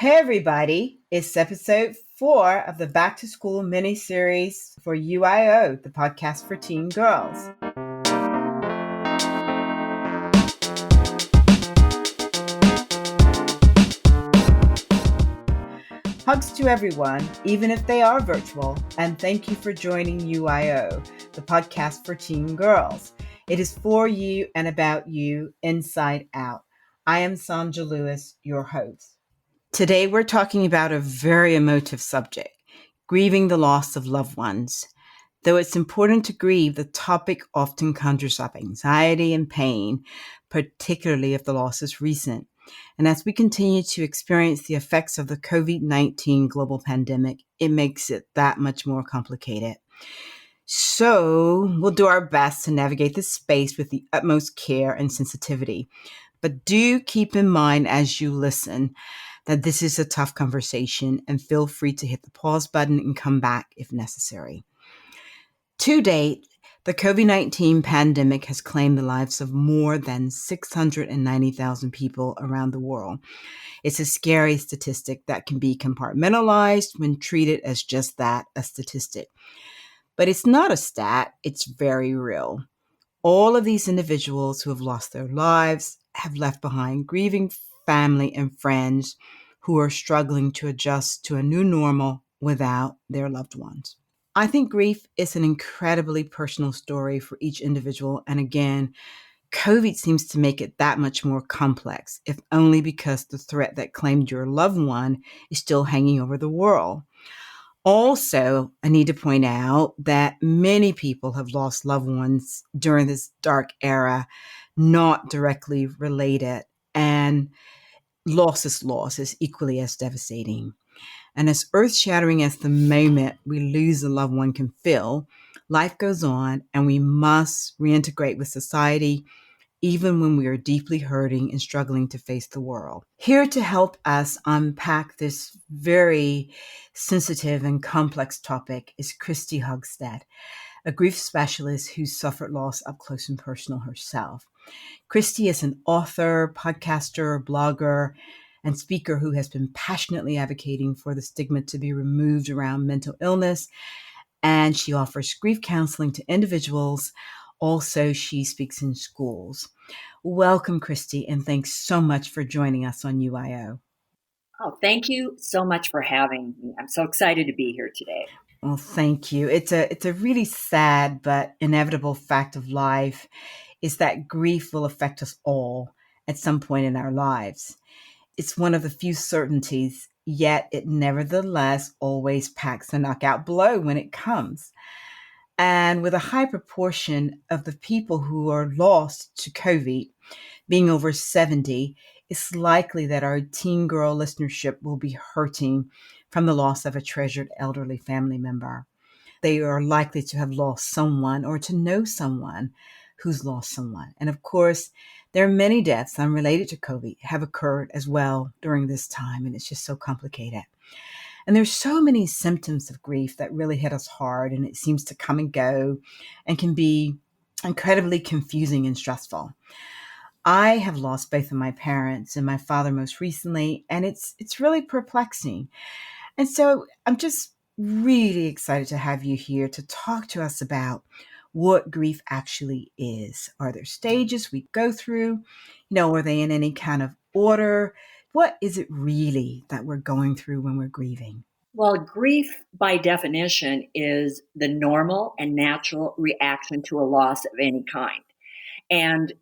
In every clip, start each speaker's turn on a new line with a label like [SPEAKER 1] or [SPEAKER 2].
[SPEAKER 1] Hey everybody, it's episode 4 of the Back to School mini-series for UIO, the podcast for teen girls. Hugs to everyone, even if they are virtual, and thank you for joining UIO, the podcast for teen girls. It is for you and about you, inside out. I am Sonja Lewis, your host. Today we're talking about a very emotive subject, grieving the loss of loved ones. Though it's important to grieve, the topic often conjures up anxiety and pain, particularly if the loss is recent. And as we continue to experience the effects of the COVID-19 global pandemic, it makes it that much more complicated. So we'll do our best to navigate this space with the utmost care and sensitivity. But do keep in mind as you listen that this is a tough conversation, and feel free to hit the pause button and come back if necessary. To date, the COVID-19 pandemic has claimed the lives of more than 690,000 people around the world. It's a scary statistic that can be compartmentalized when treated as just that, a statistic. But it's not a stat, it's very real. All of these individuals who have lost their lives have left behind grieving family and friends who are struggling to adjust to a new normal without their loved ones. I think grief is an incredibly personal story for each individual. And again, COVID seems to make it that much more complex, if only because the threat that claimed your loved one is still hanging over the world. Also, I need to point out that many people have lost loved ones during this dark era, not directly related, and loss is equally as devastating. And as earth-shattering as the moment we lose a loved one can feel, life goes on and we must reintegrate with society even when we are deeply hurting and struggling to face the world. Here to help us unpack this very sensitive and complex topic is Kristi Hugstad, a grief specialist who suffered loss up close and personal herself. Kristi is an author, podcaster, blogger, and speaker who has been passionately advocating for the stigma to be removed around mental illness, and she offers grief counseling to individuals. Also, she speaks in schools. Welcome, Kristi, and thanks so much for joining us on UIO.
[SPEAKER 2] Oh, thank you so much for having me. I'm so excited to be here today.
[SPEAKER 1] Well, thank you. It's a really sad but inevitable fact of life is that grief will affect us all at some point in our lives. It's one of the few certainties, yet it nevertheless always packs a knockout blow when it comes. And with a high proportion of the people who are lost to COVID being over 70, it's likely that our teen girl listenership will be hurting from the loss of a treasured elderly family member. They are likely to have lost someone or to know someone who's lost someone. And of course, there are many deaths unrelated to COVID have occurred as well during this time, and it's just so complicated. And there's so many symptoms of grief that really hit us hard, and it seems to come and go and can be incredibly confusing and stressful. I have lost both of my parents and my father most recently, and it's really perplexing. And so I'm just really excited to have you here to talk to us about what grief actually is. Are there stages we go through? Are they in any kind of order? What is it really that we're going through when we're grieving?
[SPEAKER 2] Well, grief by definition is the normal and natural reaction to a loss of any kind. And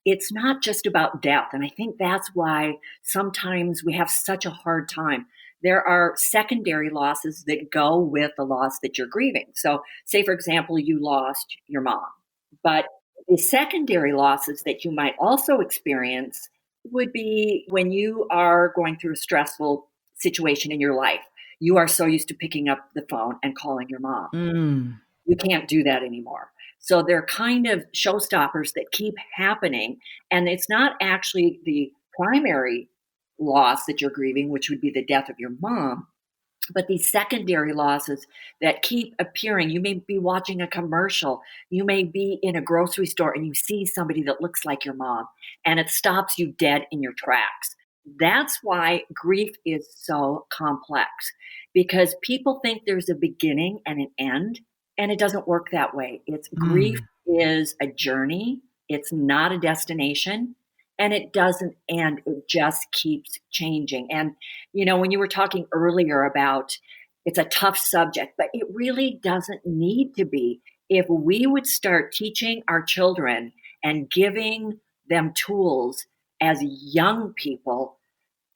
[SPEAKER 2] it's not just about death. And I think that's why sometimes we have such a hard time. There are secondary losses that go with the loss that you're grieving. So, say, for example, you lost your mom. But the secondary losses that you might also experience would be when you are going through a stressful situation in your life. You are so used to picking up the phone and calling your mom. You can't do that anymore. So they're kind of showstoppers that keep happening. And it's not actually the primary loss that you're grieving, which would be the death of your mom, but these secondary losses that keep appearing. You may be watching a commercial. You may be in a grocery store and you see somebody that looks like your mom, and it stops you dead in your tracks. that's why grief is so complex, because people think there's a beginning and an end, and it doesn't work that way. It's grief
[SPEAKER 1] Mm,
[SPEAKER 2] is a journey, it's not a destination, and it doesn't end. It just keeps changing. And, when you were talking earlier about it's a tough subject, but it really doesn't need to be. If we would start teaching our children and giving them tools as young people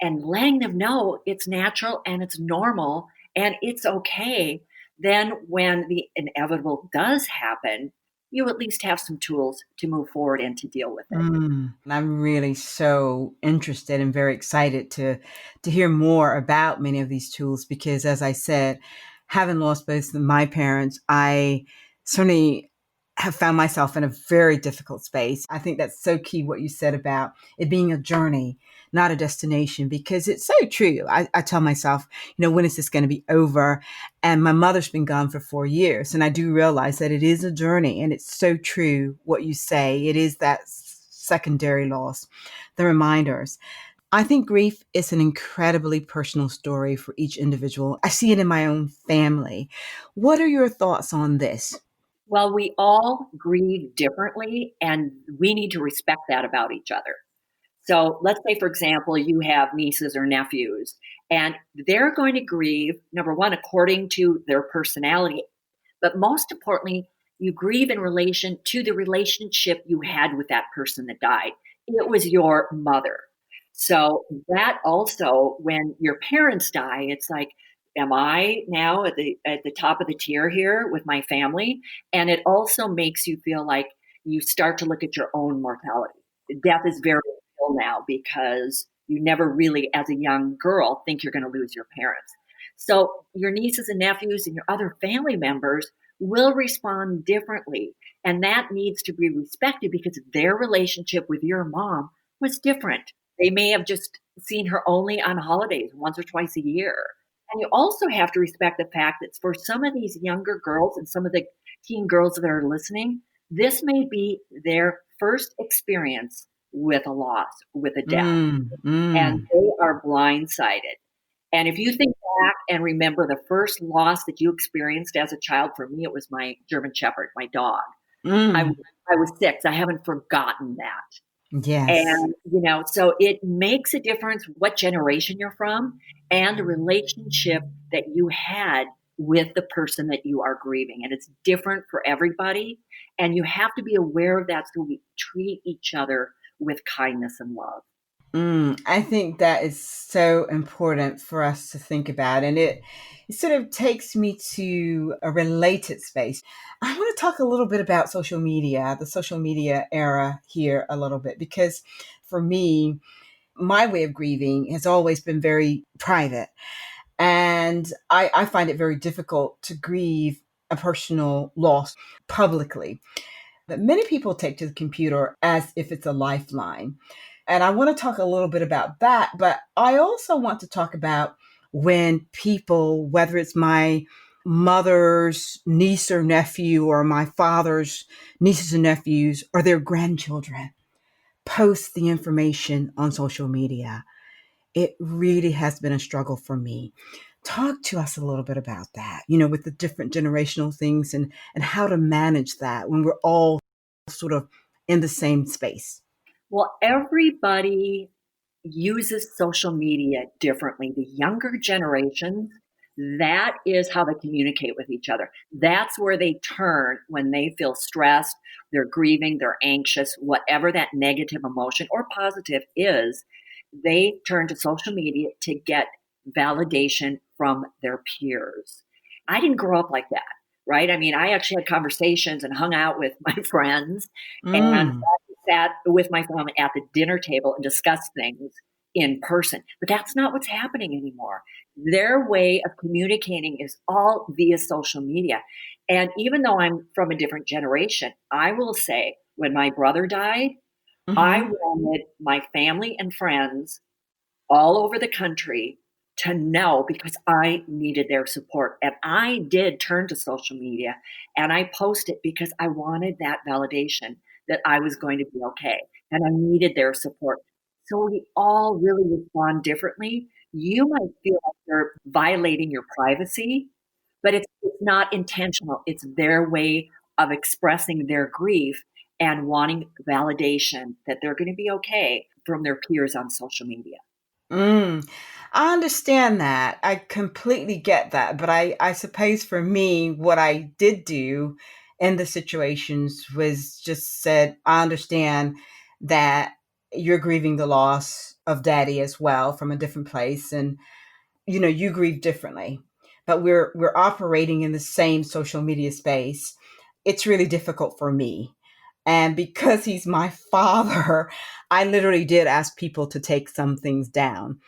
[SPEAKER 2] and letting them know it's natural and it's normal and it's okay, then when the inevitable does happen, you at least have some tools to move forward and to deal with it.
[SPEAKER 1] I'm really so interested and very excited to hear more about many of these tools because, as I said, having lost both of my parents, I certainly have found myself in a very difficult space. I think that's so key what you said about it being a journey, not a destination, because it's so true. I tell myself, when is this going to be over? And my mother's been gone for 4 years. And I do realize that it is a journey. And it's so true what you say. It is that secondary loss, the reminders. I think grief is an incredibly personal story for each individual. I see it in my own family. What are your thoughts on this?
[SPEAKER 2] Well, we all grieve differently, and we need to respect that about each other. So let's say, for example, you have nieces or nephews, and they're going to grieve, number one, according to their personality. But most importantly, you grieve in relation to the relationship you had with that person that died. It was your mother. So that also, when your parents die, it's like, am I now at the top of the tier here with my family? And it also makes you feel like you start to look at your own mortality. Death is very real now because you never really, as a young girl, think you're going to lose your parents. So your nieces and nephews and your other family members will respond differently. And that needs to be respected because their relationship with your mom was different. They may have just seen her only on holidays once or twice a year. And you also have to respect the fact that for some of these younger girls and some of the teen girls that are listening, this may be their first experience with a loss, with a death,
[SPEAKER 1] Mm,
[SPEAKER 2] and
[SPEAKER 1] mm,
[SPEAKER 2] they are blindsided. And if you think back and remember the first loss that you experienced as a child, for me, it was my German Shepherd, my dog. I,
[SPEAKER 1] mm.
[SPEAKER 2] I was 6. I haven't forgotten that.
[SPEAKER 1] Yes.
[SPEAKER 2] And, so it makes a difference what generation you're from and the relationship that you had with the person that you are grieving. And it's different for everybody. And you have to be aware of that so we treat each other with kindness and love.
[SPEAKER 1] I think that is so important for us to think about. And it sort of takes me to a related space. I want to talk a little bit about social media, the social media era here a little bit, because for me, my way of grieving has always been very private. And I find it very difficult to grieve a personal loss publicly. But many people take to the computer as if it's a lifeline. And I want to talk a little bit about that. But I also want to talk about when people, whether it's my mother's niece or nephew or my father's nieces and nephews or their grandchildren, post the information on social media. It really has been a struggle for me. Talk to us a little bit about that, with the different generational things and how to manage that when we're all sort of in the same space.
[SPEAKER 2] Well, everybody uses social media differently. The younger generations, that is how they communicate with each other. That's where they turn when they feel stressed, they're grieving, they're anxious, whatever that negative emotion or positive is, they turn to social media to get validation from their peers. I didn't grow up like that, right? I mean, I actually had conversations and hung out with my friends and
[SPEAKER 1] Mm,
[SPEAKER 2] sat with my family at the dinner table and discussed things in person. But that's not what's happening anymore. Their way of communicating is all via social media. And even though I'm from a different generation, I will say when my brother died, I
[SPEAKER 1] hmm
[SPEAKER 2] wanted my family and friends all over the country to know because I needed their support. And I did turn to social media and I posted because I wanted that validation that I was going to be okay and I needed their support. So we all really respond differently. You might feel like they're violating your privacy, but it's not intentional. It's their way of expressing their grief and wanting validation that they're going to be okay from their peers on social media.
[SPEAKER 1] Mm, I understand that. I completely get that. But I suppose for me, what I did do in the situations was just said, I understand that you're grieving the loss of daddy as well from a different place. And, you grieve differently, but we're operating in the same social media space. It's really difficult for me. And because he's my father, I literally did ask people to take some things down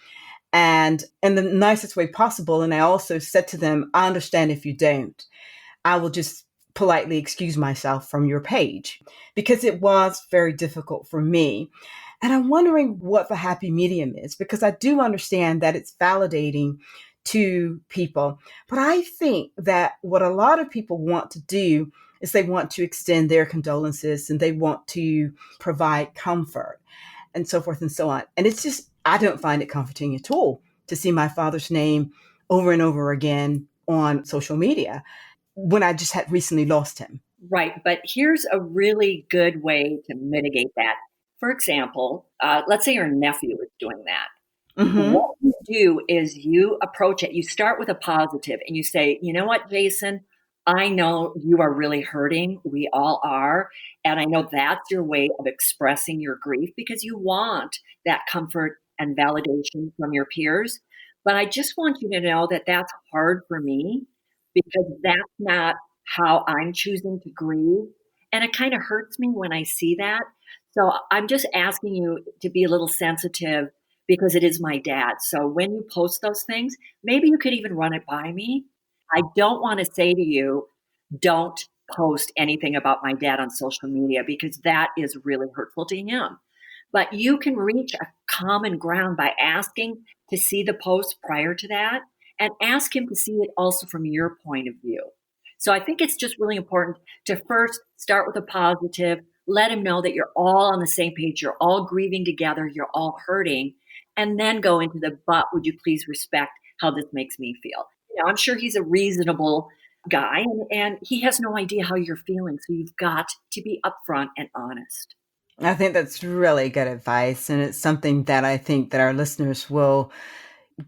[SPEAKER 1] and in the nicest way possible. And I also said to them, I understand if you don't. I will just politely excuse myself from your page because it was very difficult for me. And I'm wondering what the happy medium is because I do understand that it's validating to people. But I think that what a lot of people want to do is they want to extend their condolences and they want to provide comfort and so forth and so on. And it's just, I don't find it comforting at all to see my father's name over and over again on social media when I just had recently lost him.
[SPEAKER 2] Right. But here's a really good way to mitigate that. For example, let's say your nephew is doing that.
[SPEAKER 1] Mm-hmm.
[SPEAKER 2] What you do is you approach it, you start with a positive and you say, you know what, Jason, I know you are really hurting. We all are. And I know that's your way of expressing your grief because you want that comfort and validation from your peers. But I just want you to know that that's hard for me because that's not how I'm choosing to grieve. And it kind of hurts me when I see that. So I'm just asking you to be a little sensitive because it is my dad. So when you post those things, maybe you could even run it by me. I don't want to say to you, don't post anything about my dad on social media because that is really hurtful to him. But you can reach a common ground by asking to see the post prior to that and ask him to see it also from your point of view. So I think it's just really important to first start with a positive, let him know that you're all on the same page, you're all grieving together, you're all hurting, and then go into the but would you please respect how this makes me feel. I'm sure he's a reasonable guy and he has no idea how you're feeling. So you've got to be upfront and honest.
[SPEAKER 1] I think that's really good advice. And it's something that I think that our listeners will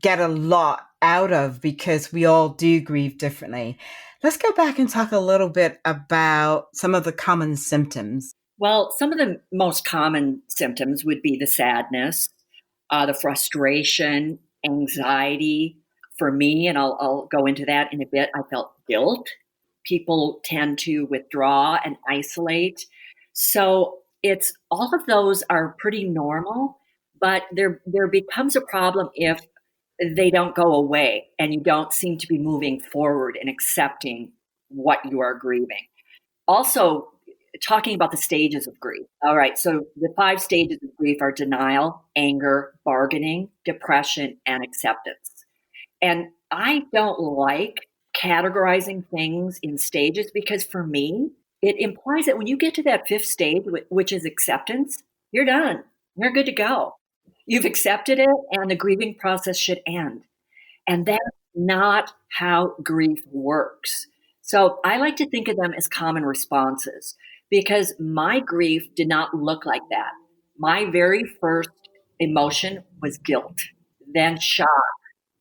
[SPEAKER 1] get a lot out of because we all do grieve differently. Let's go back and talk a little bit about some of the common symptoms.
[SPEAKER 2] Well, some of the most common symptoms would be the sadness, the frustration, anxiety. For me, and I'll go into that in a bit, I felt guilt. People tend to withdraw and isolate. So it's all of those are pretty normal, but there becomes a problem if they don't go away and you don't seem to be moving forward and accepting what you are grieving. Also, talking about the stages of grief. All right, so the 5 stages of grief are denial, anger, bargaining, depression, and acceptance. And I don't like categorizing things in stages because for me, it implies that when you get to that 5th stage, which is acceptance, you're done. You're good to go. You've accepted it, and the grieving process should end. And that's not how grief works. So I like to think of them as common responses because my grief did not look like that. My very first emotion was guilt, then shock,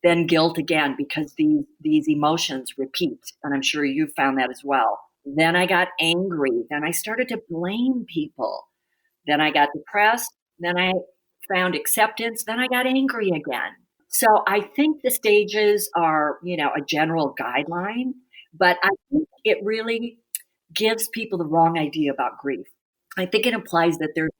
[SPEAKER 2] then guilt again because these emotions repeat. And I'm sure you found that as well. Then I got angry. Then I started to blame people. Then I got depressed. Then I found acceptance. Then I got angry again. So I think the stages are, a general guideline, but I think it really gives people the wrong idea about grief. I think it implies that there's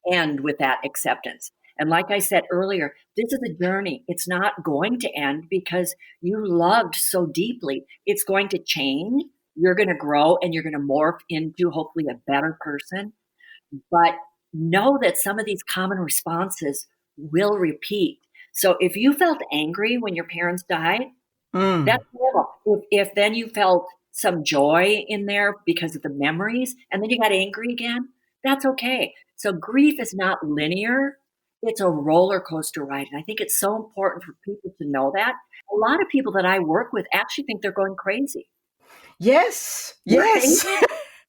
[SPEAKER 2] an end with that acceptance. And like I said earlier, this is a journey. It's not going to end because you loved so deeply. It's going to change. You're going to grow and you're going to morph into hopefully a better person. But know that some of these common responses will repeat. So if you felt angry when your parents died,
[SPEAKER 1] Mm.
[SPEAKER 2] that's normal. If then you felt some joy in there because of the memories and then you got angry again, that's okay. So grief is not linear. It's a roller coaster ride. And I think it's so important for people to know that. A lot of people that I work with actually think they're going crazy,
[SPEAKER 1] Yes.
[SPEAKER 2] right?
[SPEAKER 1] Yes.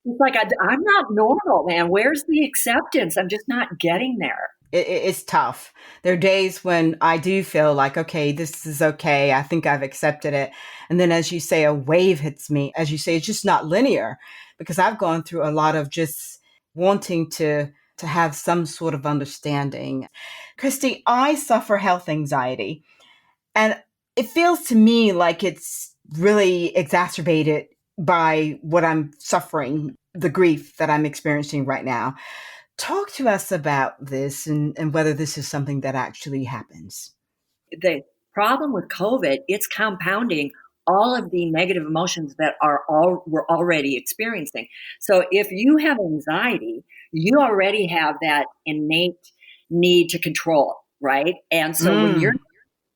[SPEAKER 2] It's like, I'm not normal, man. Where's the acceptance? I'm just not getting there.
[SPEAKER 1] It's tough. There are days when I do feel like, okay, this is okay. I think I've accepted it. And then, as you say, a wave hits me. As you say, it's just not linear because I've gone through a lot of just wanting to have some sort of understanding. Kristi, I suffer health anxiety, and it feels to me like it's really exacerbated by what I'm suffering, the grief that I'm experiencing right now. Talk to us about this and whether this is something that actually happens.
[SPEAKER 2] The problem with COVID, it's compounding all of the negative emotions that we're already experiencing. So if you have anxiety, you already have that innate need to control, right? And so
[SPEAKER 1] Mm,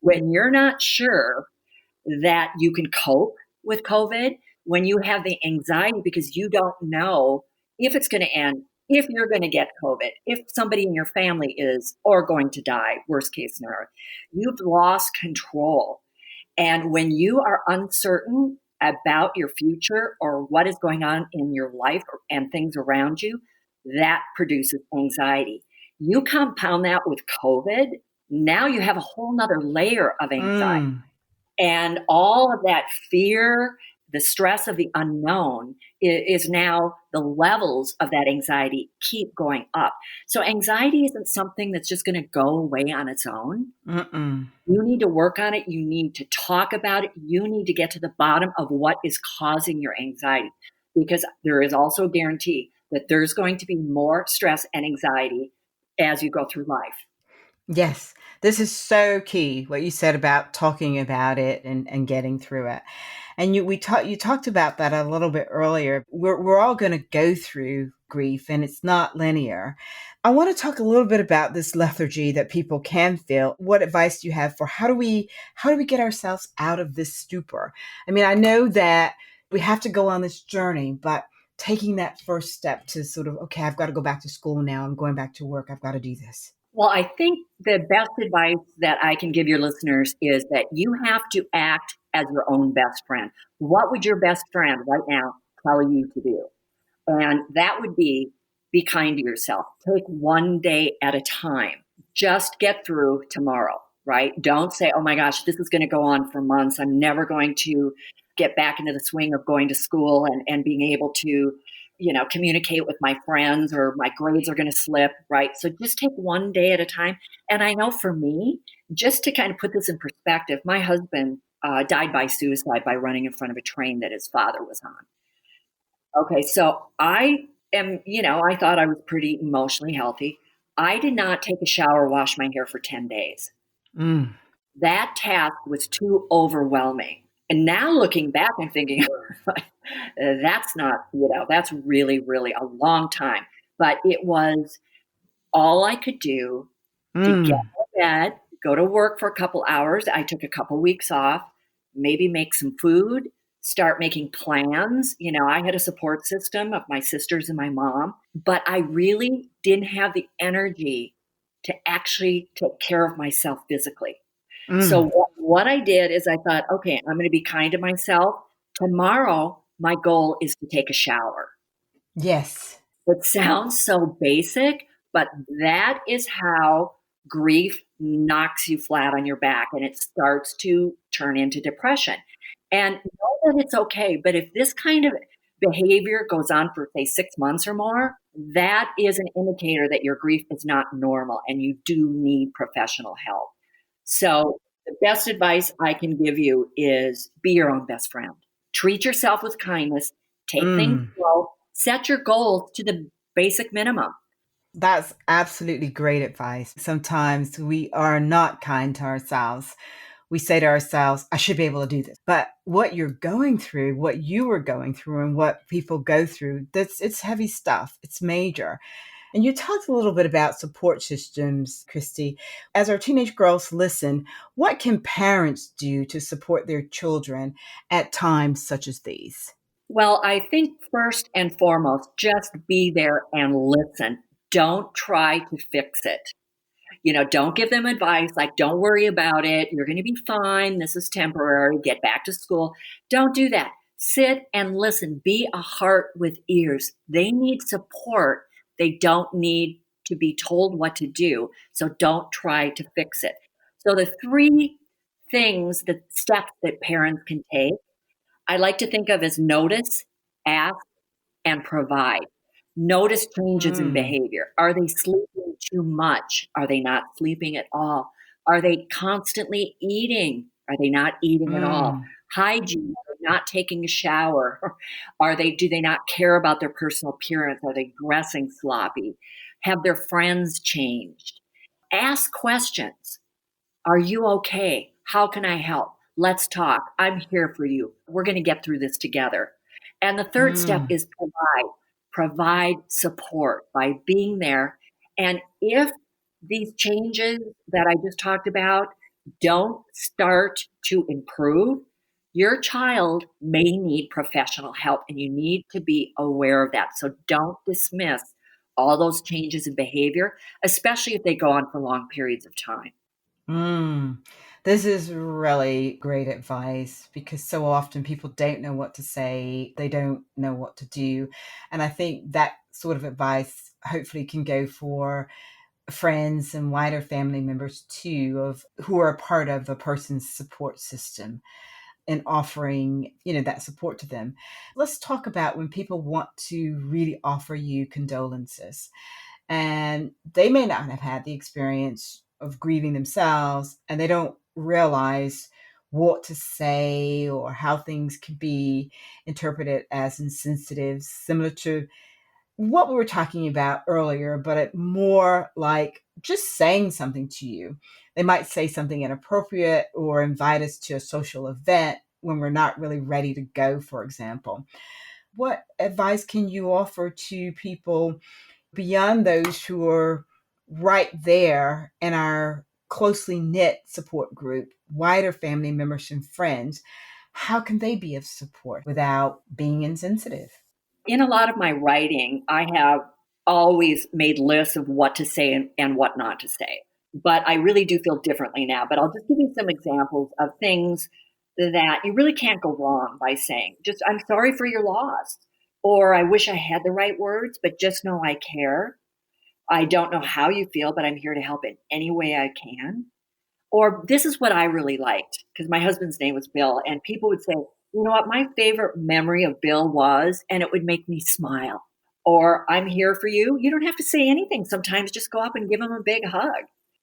[SPEAKER 2] when you're not sure that you can cope with COVID, when you have the anxiety because you don't know if it's going to end, if you're going to get COVID, if somebody in your family is or going to die, worst case scenario, you've lost control. And when you are uncertain about your future or what is going on in your life and things around you, that produces anxiety. You compound that with COVID, now you have a whole nother layer of anxiety.
[SPEAKER 1] mm,
[SPEAKER 2] And all of that fear, the stress of the unknown is now the levels of that anxiety keep going up. So anxiety isn't something that's just going to go away on its own.
[SPEAKER 1] mm-mm.
[SPEAKER 2] You need to work on it. You need to talk about it. You need to get to the bottom of what is causing your anxiety, because there is also a guarantee that there's going to be more stress and anxiety as you go through life.
[SPEAKER 1] Yes, this is so key, what you said about talking about it and getting through it. And you talked about that a little bit earlier. We're all going to go through grief and it's not linear. I want to talk a little bit about this lethargy that people can feel. What advice do you have for how do we get ourselves out of this stupor? I mean, I know that we have to go on this journey, but taking that first step to sort of, okay, I've got to go back to school now. I'm going back to work. I've got to do this.
[SPEAKER 2] Well, I think the best advice that I can give your listeners is that you have to act as your own best friend. What would your best friend right now tell you to do? And that would be kind to yourself. Take one day at a time. Just get through tomorrow, right? Don't say, oh my gosh, this is going to go on for months. I'm never going to get back into the swing of going to school and being able to, communicate with my friends, or my grades are going to slip, right? So just take one day at a time. And I know for me, just to kind of put this in perspective, my husband died by suicide by running in front of a train that his father was on. Okay, so I thought I was pretty emotionally healthy. I did not take a shower, wash my hair for 10 days.
[SPEAKER 1] Mm,
[SPEAKER 2] That task was too overwhelming. And now looking back, I'm thinking, that's not, that's really, really a long time. But it was all I could do to get
[SPEAKER 1] mm.
[SPEAKER 2] out of bed, go to work for a couple hours. I took a couple weeks off, maybe make some food, start making plans. I had a support system of my sisters and my mom, but I really didn't have the energy to actually take care of myself physically. So
[SPEAKER 1] Mm.
[SPEAKER 2] what I did is I thought, okay, I'm going to be kind to myself. Tomorrow, my goal is to take a shower.
[SPEAKER 1] Yes.
[SPEAKER 2] It sounds so basic, but that is how grief knocks you flat on your back and it starts to turn into depression. And know that it's okay. But if this kind of behavior goes on for, say, 6 months or more, that is an indicator that your grief is not normal and you do need professional help. So, the best advice I can give you is be your own best friend. Treat yourself with kindness, take things
[SPEAKER 1] Mm.
[SPEAKER 2] slow, set your goals to the basic minimum.
[SPEAKER 1] That's absolutely great advice. Sometimes we are not kind to ourselves. We say to ourselves, I should be able to do this. But what you're going through, what you were going through and what people go through, it's heavy stuff. It's major. And you talked a little bit about support systems, Kristi. As our teenage girls listen, what can parents do to support their children at times such as these?
[SPEAKER 2] Well, I think first and foremost, just be there and listen. Don't try to fix it. Don't give them advice like, don't worry about it. You're going to be fine. This is temporary. Get back to school. Don't do that. Sit and listen. Be a heart with ears. They need support. They don't need to be told what to do. So don't try to fix it. So the three things, the steps that parents can take, I like to think of as notice, ask, and provide. Notice changes in
[SPEAKER 1] Mm,
[SPEAKER 2] behavior. Are they sleeping too much? Are they not sleeping at all? Are they constantly eating? Are they not eating at all?
[SPEAKER 1] mm,
[SPEAKER 2] Hygiene, are they not taking a shower? Do they not care about their personal appearance? Are they dressing sloppy? Have their friends changed? Ask questions. Are you okay? How can I help? Let's talk. I'm here for you. We're going to get through this together. And the third step
[SPEAKER 1] mm,
[SPEAKER 2] is provide. Provide support by being there. And if these changes that I just talked about don't start to improve, your child may need professional help and you need to be aware of that. So don't dismiss all those changes in behavior, especially if they go on for long periods of time.
[SPEAKER 1] mm. This is really great advice because so often people don't know what to say, they don't know what to do. And I think that sort of advice hopefully can go for friends and wider family members too, of who are a part of a person's support system and offering, that support to them. Let's talk about when people want to really offer you condolences and they may not have had the experience of grieving themselves and they don't realize what to say or how things can be interpreted as insensitive, similar to what we were talking about earlier, but it more like just saying something to you. They might say something inappropriate or invite us to a social event when we're not really ready to go, for example. What advice can you offer to people beyond those who are right there in our closely knit support group, wider family members and friends? How can they be of support without being insensitive?
[SPEAKER 2] In a lot of my writing, I have always made lists of what to say and what not to say. But I really do feel differently now. But I'll just give you some examples of things that you really can't go wrong by saying. Just, I'm sorry for your loss. Or I wish I had the right words, but just know I care. I don't know how you feel, but I'm here to help in any way I can. Or this is what I really liked because my husband's name was Bill, and people would say, you know what, my favorite memory of Bill was, and it would make me smile. Or I'm here for you. You don't have to say anything. Sometimes just go up and give him a big hug.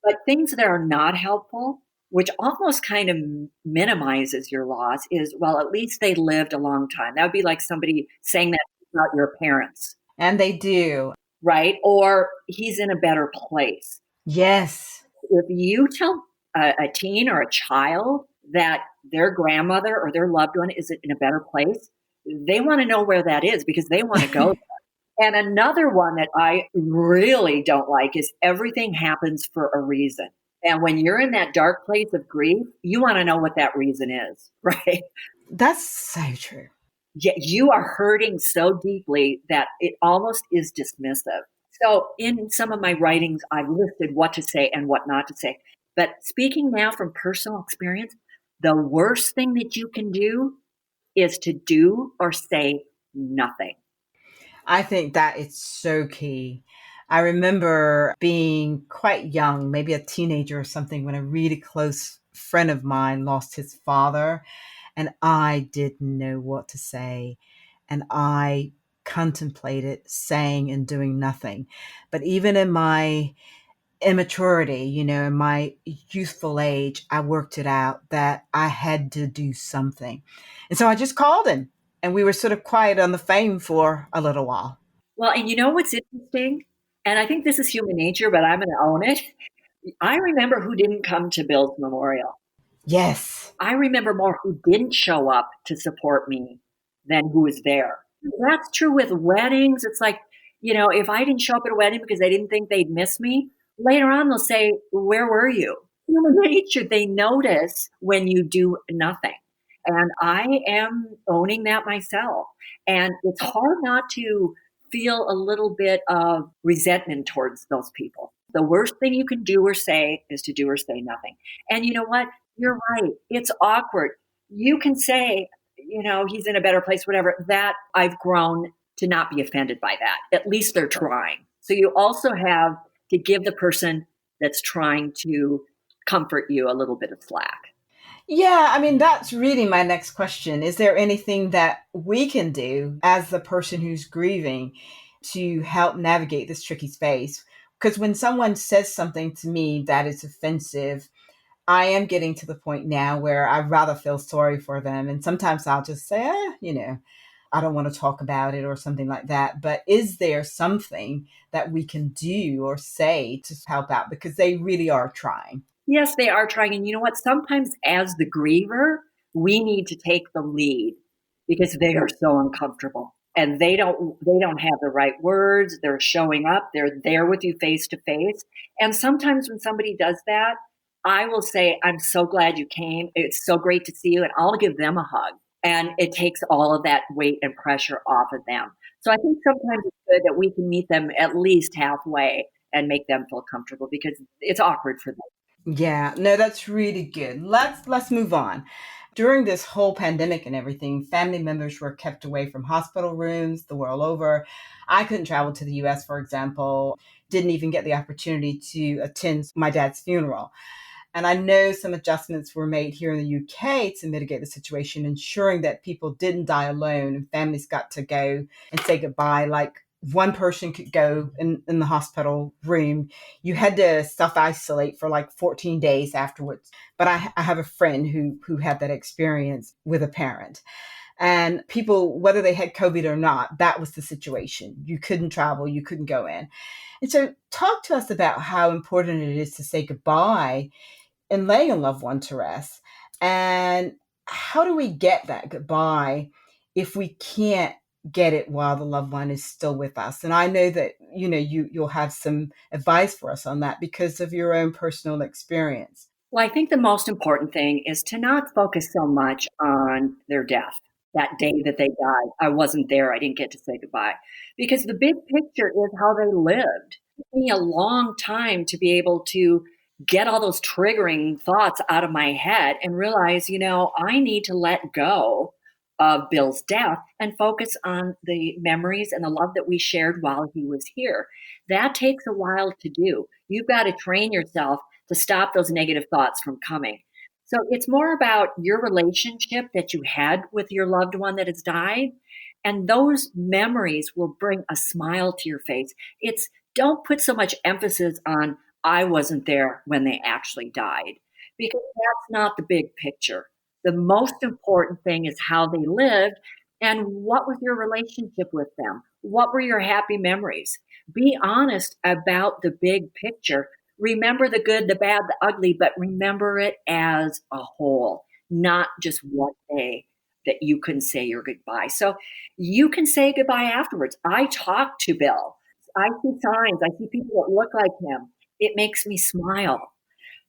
[SPEAKER 2] But things that are not helpful, which almost kind of minimizes your loss, is, well, at least they lived a long time. That would be like somebody saying that about your parents,
[SPEAKER 1] And they do.
[SPEAKER 2] right? Or he's in a better place.
[SPEAKER 1] Yes.
[SPEAKER 2] If you tell a teen or a child that their grandmother or their loved one is in a better place, they want to know where that is because they want to go. And another one that I really don't like is everything happens for a reason. And when you're in that dark place of grief, you want to know what that reason is, right?
[SPEAKER 1] That's so true.
[SPEAKER 2] Yet you are hurting so deeply that it almost is dismissive. So in some of my writings, I've listed what to say and what not to say. But speaking now from personal experience, the worst thing that you can do is to do or say nothing.
[SPEAKER 1] I think that is so key. I remember being quite young, maybe a teenager or something, when a really close friend of mine lost his father, and I didn't know what to say. And I contemplated saying and doing nothing. But even in my immaturity, in my youthful age, I worked it out that I had to do something. And so I just called him and we were sort of quiet on the phone for a little while.
[SPEAKER 2] Well, and you know what's interesting? And I think this is human nature, but I'm going to own it. I remember who didn't come to Bill's memorial.
[SPEAKER 1] Yes.
[SPEAKER 2] I remember more who didn't show up to support me than who was there. That's true with weddings. It's like, if I didn't show up at a wedding because they didn't think they'd miss me, later on they'll say, where were you? Human nature, they notice when you do nothing. And I am owning that myself. And it's hard not to feel a little bit of resentment towards those people. The worst thing you can do or say is to do or say nothing. And you know what? You're right. It's awkward. You can say, he's in a better place, whatever. That I've grown to not be offended by that. At least they're trying. So you also have to give the person that's trying to comfort you a little bit of slack.
[SPEAKER 1] Yeah, I mean, that's really my next question. Is there anything that we can do as the person who's grieving to help navigate this tricky space? Because when someone says something to me that is offensive, I am getting to the point now where I'd rather feel sorry for them. And sometimes I'll just say, I don't want to talk about it or something like that. But is there something that we can do or say to help out? Because they really are trying.
[SPEAKER 2] Yes, they are trying. And you know what? Sometimes as the griever, we need to take the lead because they are so uncomfortable and they don't have the right words. They're showing up. They're there with you face to face. And sometimes when somebody does that, I will say, I'm so glad you came. It's so great to see you. And I'll give them a hug. And it takes all of that weight and pressure off of them. So I think sometimes it's good that we can meet them at least halfway and make them feel comfortable because it's awkward for them.
[SPEAKER 1] Yeah, no, that's really good. Let's move on. During this whole pandemic and everything, family members were kept away from hospital rooms the world over. I couldn't travel to the US, for example, didn't even get the opportunity to attend my dad's funeral. And I know some adjustments were made here in the UK to mitigate the situation, ensuring that people didn't die alone and families got to go and say goodbye. Like one person could go in the hospital room. You had to self-isolate for like 14 days afterwards. But I have a friend who had that experience with a parent. And people, whether they had COVID or not, that was the situation. You couldn't travel, you couldn't go in. And so talk to us about how important it is to say goodbye and laying a loved one to rest. And how do we get that goodbye if we can't get it while the loved one is still with us? And I know that, you'll have some advice for us on that because of your own personal experience.
[SPEAKER 2] Well, I think the most important thing is to not focus so much on their death, that day that they died. I wasn't there. I didn't get to say goodbye. Because the big picture is how they lived. It took me a long time to be able to get all those triggering thoughts out of my head and realize, I need to let go of Bill's death and focus on the memories and the love that we shared while he was here. That takes a while to do. You've got to train yourself to stop those negative thoughts from coming. So it's more about your relationship that you had with your loved one that has died. And those memories will bring a smile to your face. Don't put so much emphasis on, I wasn't there when they actually died, because that's not the big picture. The most important thing is how they lived and what was your relationship with them? What were your happy memories? Be honest about the big picture. Remember the good, the bad, the ugly, but remember it as a whole, not just one day that you couldn't say your goodbye. So you can say goodbye afterwards. I talk to Bill. I see signs. I see people that look like him. It makes me smile.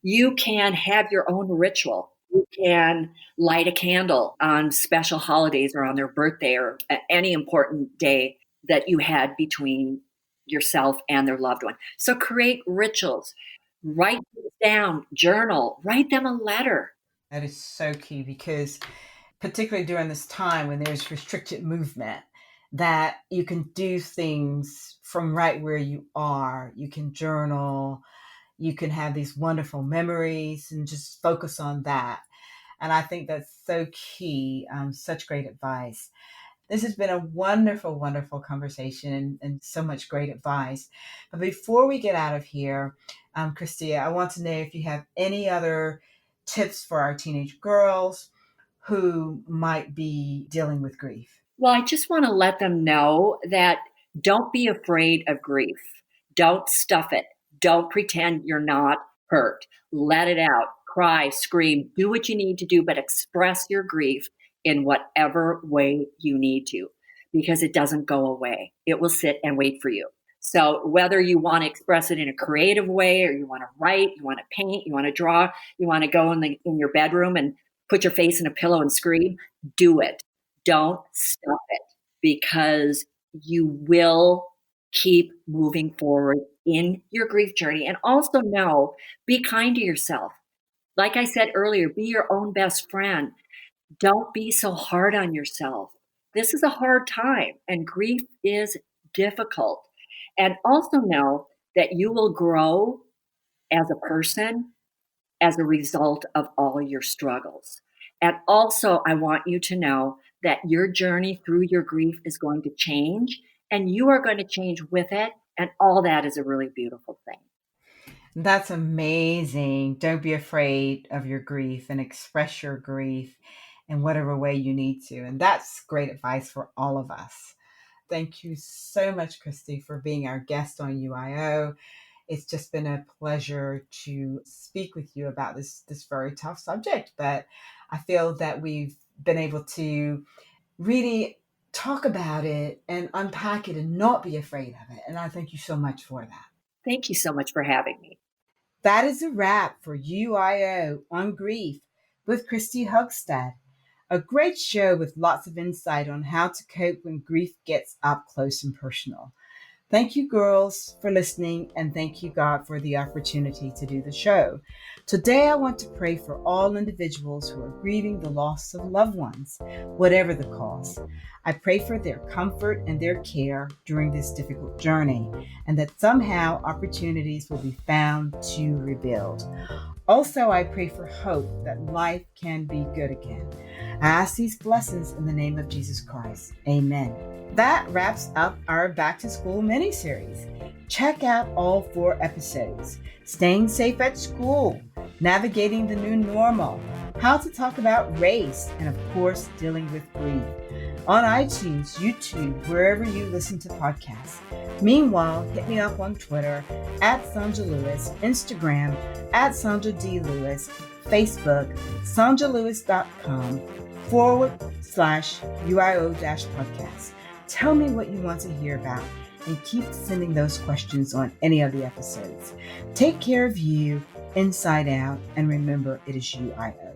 [SPEAKER 2] You can have your own ritual. You can light a candle on special holidays or on their birthday or any important day that you had between yourself and their loved one. So create rituals, write things down, journal, write them a letter.
[SPEAKER 1] That is so key because particularly during this time when there's restricted movement, that you can do things from right where you are. You can journal, you can have these wonderful memories and just focus on that. And I think that's so key. Such great advice. This has been a wonderful, wonderful conversation and so much great advice. But before we get out of here, Kristi, I want to know if you have any other tips for our teenage girls who might be dealing with grief.
[SPEAKER 2] Well, I just want to let them know that don't be afraid of grief. Don't stuff it. Don't pretend you're not hurt. Let it out. Cry, scream, do what you need to do, but express your grief in whatever way you need to, because it doesn't go away. It will sit and wait for you. So whether you want to express it in a creative way, or you want to write, you want to paint, you want to draw, you want to go in your bedroom and put your face in a pillow and scream, do it. Don't stop it, because you will keep moving forward in your grief journey. And also know, be kind to yourself. Like I said earlier, be your own best friend. Don't be so hard on yourself. This is a hard time, and grief is difficult. And also know that you will grow as a person as a result of all your struggles. And also, I want you to know that your journey through your grief is going to change, and you are going to change with it. And all that is a really beautiful thing.
[SPEAKER 1] That's amazing. Don't be afraid of your grief and express your grief in whatever way you need to. And that's great advice for all of us. Thank you so much, Kristi, for being our guest on UIO. It's just been a pleasure to speak with you about this very tough subject, but I feel that we've been able to really talk about it and unpack it and not be afraid of it. And I thank you so much for that.
[SPEAKER 2] Thank you so much for having me.
[SPEAKER 1] That is a wrap for UIO on Grief with Kristi Hugstad. A great show with lots of insight on how to cope when grief gets up close and personal. Thank you, girls, for listening, and thank you, God, for the opportunity to do the show. Today, I want to pray for all individuals who are grieving the loss of loved ones, whatever the cause. I pray for their comfort and their care during this difficult journey, and that somehow opportunities will be found to rebuild. Also, I pray for hope that life can be good again. I ask these blessings in the name of Jesus Christ. Amen. That wraps up our Back to School mini-series. Check out all 4 episodes. Staying safe at school, navigating the new normal, how to talk about race, and of course, dealing with grief. On iTunes, YouTube, wherever you listen to podcasts. Meanwhile, hit me up on Twitter at Sonja Lewis, Instagram at Sonja D. Lewis, Facebook, sonjalewis.com/UIO-podcast. Tell me what you want to hear about and keep sending those questions on any of the episodes. Take care of you, inside out, and remember, it is UIO.